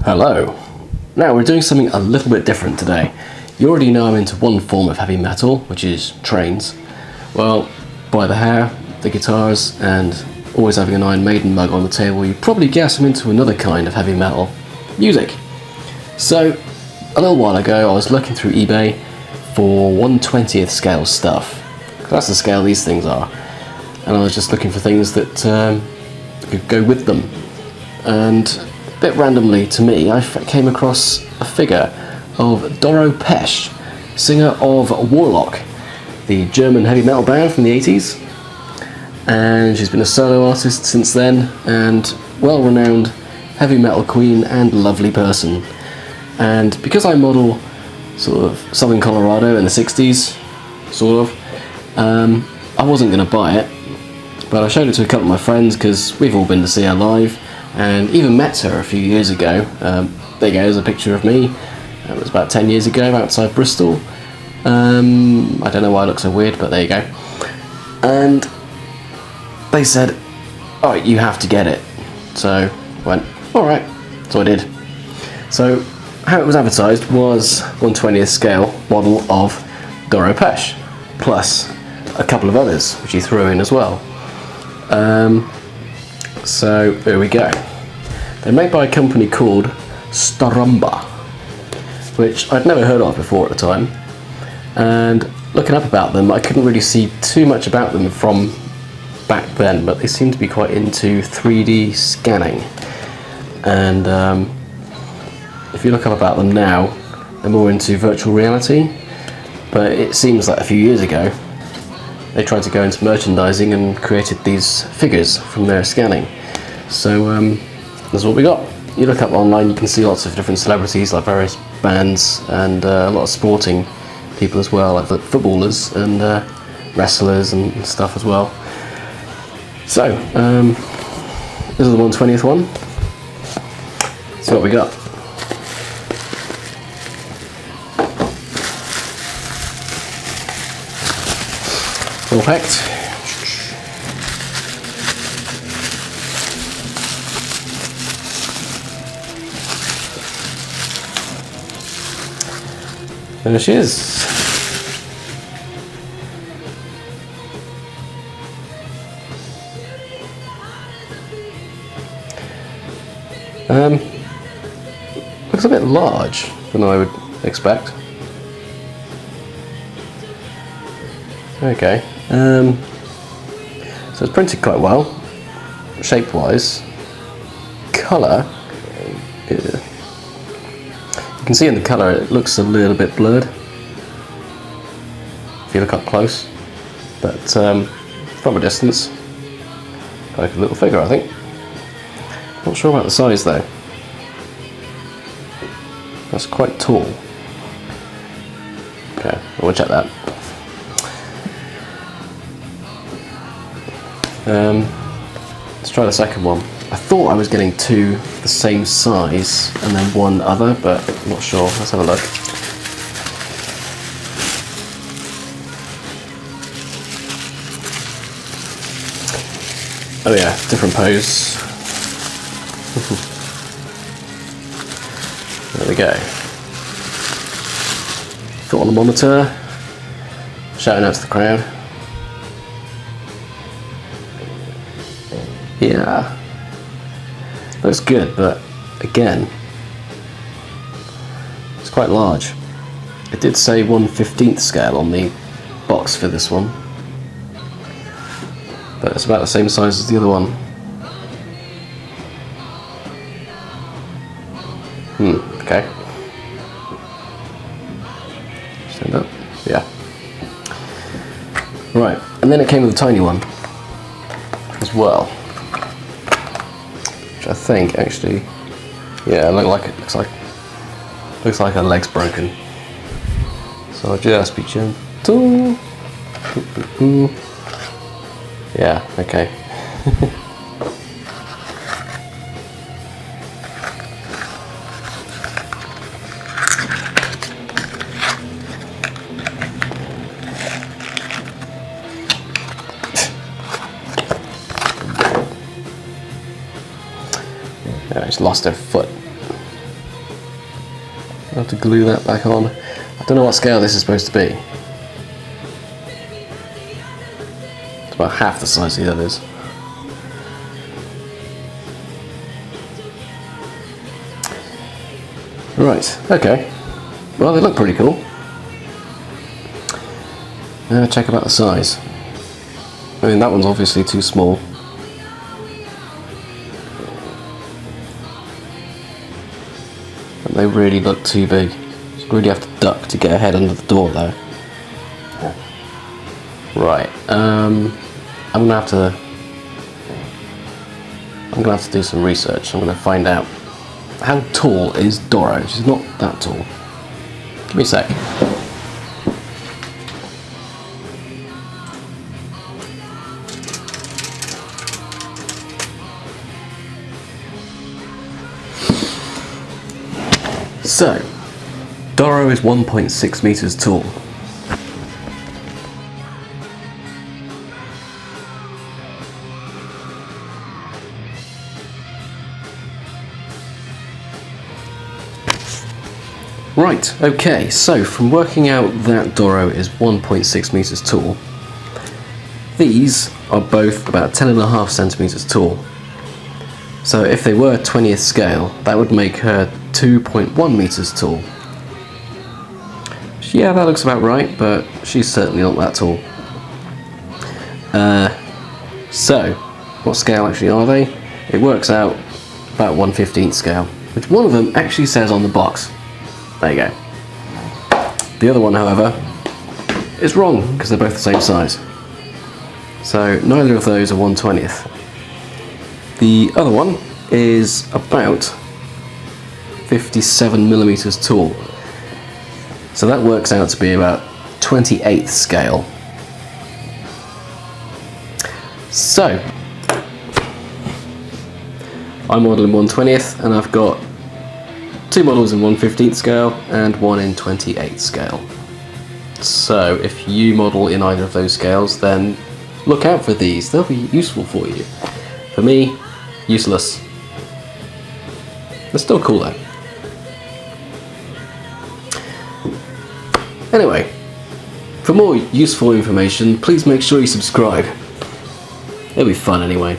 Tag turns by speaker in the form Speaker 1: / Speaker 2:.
Speaker 1: Hello. Now we're doing something a little bit different today. You already know I'm into one form of heavy metal, which is trains. Well, by the hair, the guitars, and always having an Iron Maiden mug on the table, you probably guess I'm into another kind of heavy metal, music. So, a little while ago I was looking through eBay for 1/20th scale stuff. That's the scale these things are. And I was just looking for things that could go with them. And a bit randomly to me, I came across a figure of Doro Pesch, singer of Warlock, the German heavy metal band from the 80s. And she's been a solo artist since then, and well-renowned heavy metal queen and lovely person. And because I model sort of southern Colorado in the 60s, sort of, I wasn't going to buy it, but I showed it to a couple of my friends because we've all been to see her live and even met her a few years ago. There you go, there's a picture of me. It was about 10 years ago outside Bristol. I don't know why I look so weird, but there you go. And they said, "Oh, you have to get it." So I went, alright, so I did. So how it was advertised was 1/20th scale model of Doro Pesch, plus a couple of others which he threw in as well. So there we go. They're made by a company called Staramba, which I'd never heard of before at the time. And looking up about them, I couldn't really see too much about them from back then, but they seem to be quite into 3D scanning. And if you look up about them now, they're more into virtual reality. But it seems like a few years ago, they tried to go into merchandising and created these figures from their scanning. So that's what we got. You look up online, you can see lots of different celebrities, like various bands, and a lot of sporting people as well, like footballers and wrestlers and stuff as well. So this is the 1/20th one. So what we got? All packed. There she is. Looks a bit large than I would expect. Okay. So it's printed quite well, shape-wise. Colour, you can see in the colour it looks a little bit blurred if you look up close, but from a distance, like a little figure, I think. Not sure about the size though. That's quite tall. Okay, we'll check that. Let's try the second one. I thought I was getting two the same size and then one other, but I'm not sure. Let's have a look. Oh yeah, different pose. There we go. Foot on the monitor, shouting out to the crowd. Yeah, looks good, but again, it's quite large. It did say 1/15th scale on the box for this one, but it's about the same size as the other one. Okay. Stand up. Yeah. Right, and then it came with a tiny one as well, which I think actually, yeah, looks like her leg's broken. So I'll just be gentle. Yeah. Okay. I just lost her foot. I'll have to glue that back on. I don't know what scale this is supposed to be. It's about half the size of the others. Right, okay. Well, they look pretty cool. Check about the size. I mean, that one's obviously too small. And they really look too big. You really have to duck to get a head under the door there. Right, I'm gonna have to do some research. I'm gonna find out how tall is Doro. She's not that tall. Give me a sec. So, Doro is 1.6 meters tall. Right, okay, so from working out that Doro is 1.6 meters tall, these are both about 10.5 centimeters tall. So if they were 20th scale, that would make her 2.1 meters tall. Yeah, that looks about right, but she's certainly not that tall. So, what scale actually are they? It works out about 1/15 scale, which one of them actually says on the box. There you go. The other one, however, is wrong, because they're both the same size. So neither of those are 1/20th. The other one is about 57 millimeters tall. So that works out to be about 28th scale. So, I'm modelling 1/20th, and I've got two models in 1/15th scale and one in 28th scale. So if you model in either of those scales, then look out for these. They'll be useful for you. For me, useless. They're still cool though. Anyway, for more useful information, please make sure you subscribe. It'll be fun anyway.